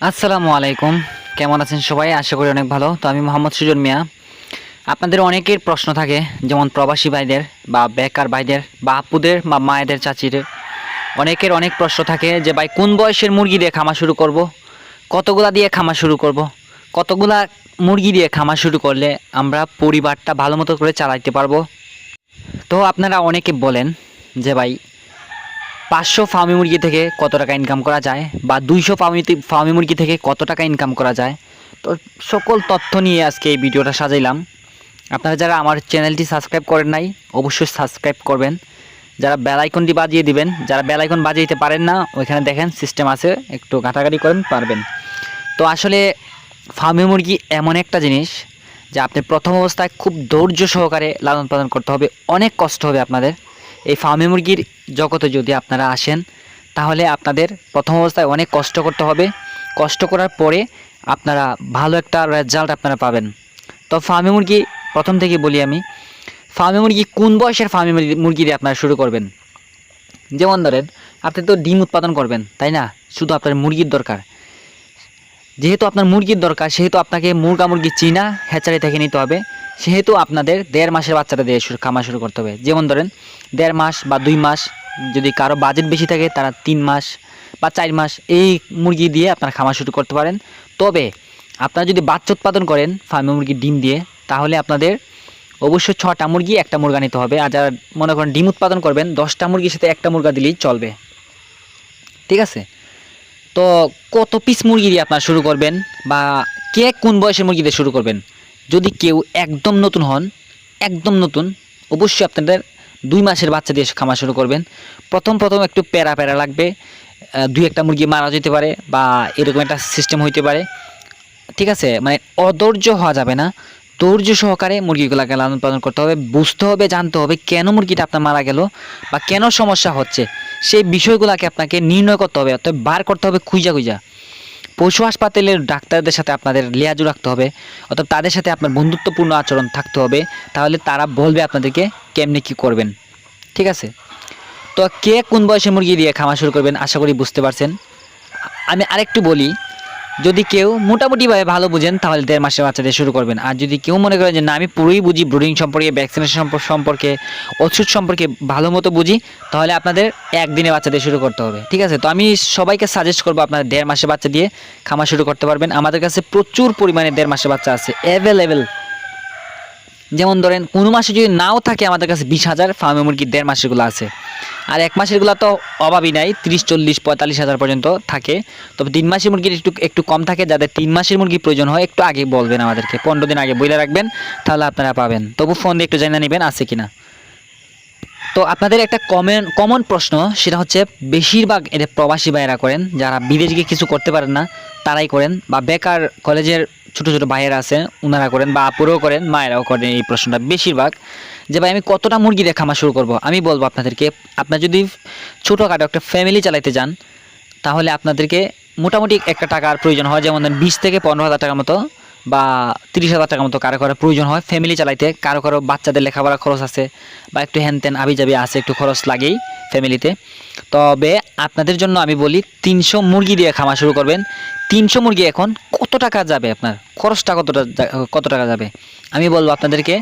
আসসালামু আলাইকুম। কেমন আছেন সবাই? আশা করি অনেক ভালো। তো আমি মোহাম্মদ সুজন মিয়া। আপনাদের অনেকের প্রশ্ন থাকে, যেমন প্রবাসী ভাইদের বা বেকার ভাইদের বা আপুদের বা মায়েদের চাচিদের অনেকের অনেক প্রশ্ন থাকে যে ভাই কোন বয়সের মুরগি দিয়ে খামার শুরু করব, কতগুলা দিয়ে খামার শুরু করব, কতগুলা মুরগি দিয়ে খামার শুরু করলে আমরা পরিবারটা ভালো মতো করে চালাইতে পারবো। তো আপনারা অনেকে বলেন যে ভাই 500 ফার্মি মুরগি থেকে কত টাকা ইনকাম করা যায় বা 200 ফার্মি মুরগি থেকে কত টাকা ইনকাম করা যায়। তো সকল তথ্য নিয়ে আজকে এই ভিডিওটা সাজাইলাম। আপনারা যারা আমার চ্যানেলটি সাবস্ক্রাইব করেন নাই অবশ্যই সাবস্ক্রাইব করবেন, যারা বেল আইকনটি বাজিয়ে দিবেন, যারা বেল আইকন বাজিয়ে দিতে পারেন না ওইখানে দেখেন সিস্টেম আছে, একটু ঘাটাঘাটি করেন পারবেন। তো আসলে ফার্মি মুরগি এমন একটা জিনিস যে আপনি প্রথম অবস্থায় খুব ধৈর্য সহকারে লালন পালন করতে হবে, অনেক কষ্ট হবে আপনাদের। এই ফার্মি মুরগির জগতে যদি আপনারা আসেন তাহলে আপনাদের প্রথম অবস্থায় অনেক কষ্ট করতে হবে, কষ্ট করার পরে আপনারা ভালো একটা রেজাল্ট আপনারা পাবেন। তো ফার্মি মুরগি প্রথম থেকে বলি আমি, ফার্মি মুরগি কোন বয়সের ফার্মি মুরগি দিয়ে আপনারা শুরু করবেন। যেমন ধরেন আপনি তো ডিম উৎপাদন করবেন তাই না, শুধু আপনার মুরগির দরকার। যেহেতু আপনার মুরগির দরকার সেহেতু আপনাকে মুরগি চীনা হ্যাচারি থেকে নিতে হবে, সেহেতু আপনাদের 1.5 মাসের বাচ্চাটা দিয়ে খামার শুরু করতে হবে। যেমন ধরেন 1.5 মাস বা 2 মাস, যদি কারো বাজেট বেশি থাকে তারা 3 মাস বা 4 মাস এই মুরগি দিয়ে আপনারা খামার শুরু করতে পারেন। তবে আপনারা যদি বাচ্চা উৎপাদন করেন ফার্মি মুরগির ডিম দিয়ে তাহলে আপনাদের অবশ্যই 6টা মুরগি একটা মুরগা নিতে হবে। আর যারা মনে করেন ডিম উৎপাদন করবেন 10টা মুরগির সাথে একটা মুরগা দিলেই চলবে, ঠিক আছে। তো কত পিস মুরগি দিয়ে আপনারা শুরু করবেন বা কে কোন বয়সের মুরগি দিয়ে শুরু করবেন। যদি কেউ একদম নতুন হন, একদম নতুন, অবশ্যই আপনাদের 2 মাসের বাচ্চা দিয়ে খামার শুরু করবেন। প্রথম একটু প্যারা প্যারা লাগবে, 2-1টা মুরগি মারা যেতে পারে বা এরকম একটা সিস্টেম হইতে পারে, ঠিক আছে। মানে অধৈর্য হওয়া যাবে না, ধৈর্য সহকারে মুরগিগুলোকে লালন পালন করতে হবে, বুঝতে হবে, জানতে হবে কেন মুরগিটা আপনার মারা গেল বা কেন সমস্যা হচ্ছে, সেই বিষয়গুলোকে আপনাকে নির্ণয় করতে হবে, অর্থাৎ বার করতে হবে খুঁজা। পশু হাসপাতালের ডাক্তারদের সাথে আপনাদের লিয়াজু রাখতে হবে, অর্থাৎ তাদের সাথে আপনার বন্ধুত্বপূর্ণ আচরণ থাকতে হবে, তাহলে তারা বলবে আপনাদেরকে কেমনে কী করবেন, ঠিক আছে। তো কে কোন বয়সে মুরগি দিয়ে খামার শুরু করবেন আশা করি বুঝতে পারছেন। আমি আরেকটু বলি, যদি কেউ মোটামুটিভাবে ভালো বুঝেন তাহলে 1.5 মাসের বাচ্চা দিয়ে শুরু করবেন। আর যদি কেউ মনে করেন যে না আমি পুরোই বুঝি, ব্রুডিং সম্পর্কে, ভ্যাকসিনেশন সম্পর্কে, ওষুধ সম্পর্কে ভালো মতো বুঝি, তাহলে আপনাদের একদিনে বাচ্চা দিয়ে শুরু করতে হবে, ঠিক আছে। তো আমি সবাইকে সাজেস্ট করবো আপনারা 1.5 মাসের বাচ্চা দিয়ে খামার শুরু করতে পারবেন। আমাদের কাছে প্রচুর পরিমাণে 1.5 মাসের বাচ্চা আছে অ্যাভেলেবেল। যেমন ধরেন কোনো মাসে যদি নাও থাকে আমাদের কাছে 20,000 ফার্মি মুরগির 1.5 মাসেরগুলো আছে। আর 1 মাসেরগুলো তো অভাবই নাই, 30, 40, 45,000 পর্যন্ত থাকে। তবে 3 মাসের মুরগির একটু কম থাকে। যাদের 3 মাসের মুরগি প্রয়োজন হয় একটু আগে বলবেন আমাদেরকে, 15 দিন আগে বলে রাখবেন, তাহলে আপনারা পাবেন। তবু ফোন দিয়ে একটু জেনে নেবেন আছে কিনা। তো আপনাদের একটা কমন প্রশ্ন, সেটা হচ্ছে বেশিরভাগ এটা প্রবাসী ভাইয়েরা করেন, যারা বিদেশে গিয়ে কিছু করতে পারেন না তারাই করেন, বা বেকার কলেজের ছোটো ছোটো ভাইয়েরা আছেন ওনারা করেন, বা আপুরাও করেন, মায়েরাও করেন এই প্রশ্নটা বেশিরভাগ, যে ভাই আমি কতটা মুরগি দিয়ে খামার শুরু করব। আমি বলবো আপনাদেরকে, আপনার যদি ছোটোখাটো একটা ফ্যামিলি চালাইতে যান তাহলে আপনাদেরকে মোটামুটি একটা টাকার প্রয়োজন হয়, যেমন 20 থেকে 15,000 টাকার মতো বা 30,000 টাকার মতো কারো প্রয়োজন হয় ফ্যামিলি চালাইতে। কারো বাচ্চাদের লেখাপড়া খরচ আছে বা একটু হ্যানত্যান আবিজাবি আছে, একটু খরচ লাগেই ফ্যামিলিতে। তবে আপনাদের জন্য আমি বলি 300 মুরগি দিয়ে খামার শুরু করবেন। 300 মুরগি এখন কত টাকা যাবে, আপনার খরচটা কত টাকা যাবে। আমি বলবো আপনাদেরকে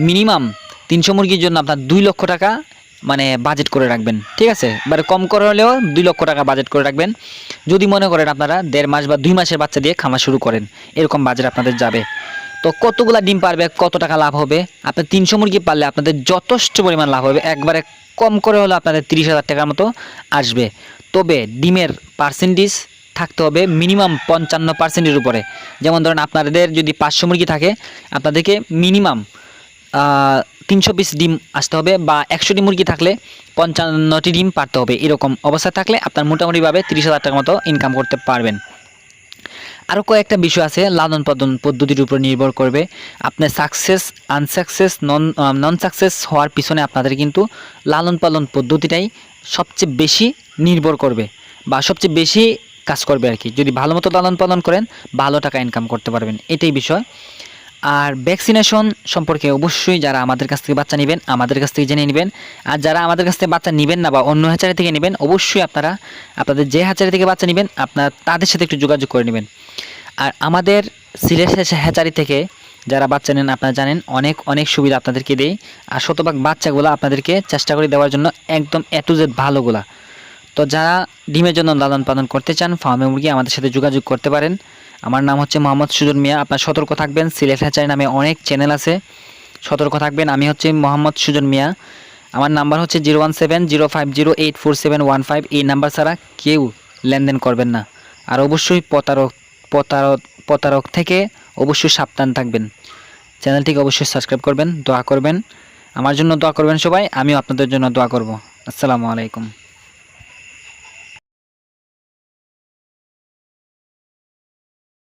মিনিমাম 300 মুরগির জন্য আপনার 2 লক্ষ টাকা মানে বাজেট করে রাখবেন, ঠিক আছে। এবারে কম করে হলেও 2 লক্ষ টাকা বাজেট করে রাখবেন, যদি মনে করেন আপনারা 1.5 মাস বা 2 মাসের বাচ্চা দিয়ে খামার শুরু করেন, এরকম বাজেট আপনাদের যাবে। তো কতগুলা ডিম পারবে, কত টাকা লাভ হবে, আপনার 300 মুরগি পারলে আপনাদের যথেষ্ট পরিমাণ লাভ হবে। একবারে কম করে হলে আপনাদের 30,000 টাকার মতো আসবে। তবে ডিমের পার্সেন্টেজ থাকতে হবে মিনিমাম 55%-এর উপরে। যেমন ধরেন আপনাদের যদি 500 মুরগি থাকে আপনাদেরকে মিনিমাম 300 পিস ডিম আসতে হবে, বা 100টি মুরগি থাকলে 55টি ডিম পারতে হবে। এরকম অবস্থা থাকলে আপনার মোটামুটিভাবে 30,000 টাকার মতো ইনকাম করতে পারবেন। আরও কয়েকটা বিষয় আছে, লালন পালন পদ্ধতির উপর নির্ভর করবে আপনার সাকসেস আনসাকসেস নন সাকসেস হওয়ার পিছনে আপনাদের কিন্তু লালন পালন পদ্ধতিটাই সবচেয়ে বেশি নির্ভর করবে বা সবচেয়ে বেশি কাজ করবে আর কি। যদি ভালো মতো লালন পালন করেন ভালো টাকা ইনকাম করতে পারবেন, এটাই বিষয়। আর ভ্যাকসিনেশন সম্পর্কে অবশ্যই যারা আমাদের কাছ থেকে বাচ্চা নেবেন আমাদের কাছ থেকে জেনে নেবেন। আর যারা আমাদের কাছ থেকে বাচ্চা নেবেন না বা অন্য হ্যাচারি থেকে নেবেন, অবশ্যই আপনারা আপনাদের যে হ্যাচারি থেকে বাচ্চা নেবেন আপনারা তাদের সাথে একটু যোগাযোগ করে নেবেন। আর আমাদের সিলেট হ্যাচারি থেকে যারা বাচ্চা নেন আপনারা জানেন অনেক অনেক সুবিধা আপনাদেরকে দেই। আর শতভাগ বাচ্চাগুলো আপনাদেরকে চেষ্টা করে দেওয়ার জন্য একদম A to Z ভালোগুলা। তো যারা ডিমের জন্য লালন পালন করতে চান ফার্মে মুরগি আমাদের সাথে যোগাযোগ করতে পারেন। আমার নাম হচ্ছে মোহাম্মদ সুজন মিয়া। আপনার সতর্ক থাকবেন, সিলেট হ্যাচারি নামে অনেক চ্যানেল আছে, সতর্ক থাকবেন। আমি হচ্ছে মোহাম্মদ সুজন মিয়া। আমার নাম্বার হচ্ছে 01705084715। এই নাম্বার ছাড়া কেউ লেনদেন করবেন না। আর অবশ্যই প্রতারক থেকে অবশ্যই সাবধান থাকবেন। চ্যানেলটিকে অবশ্যই সাবস্ক্রাইব করবেন, দোয়া করবেন, আমার জন্য দোয়া করবেন সবাই, আমিও আপনাদের জন্য দোয়া করব। আসসালামু আলাইকুম।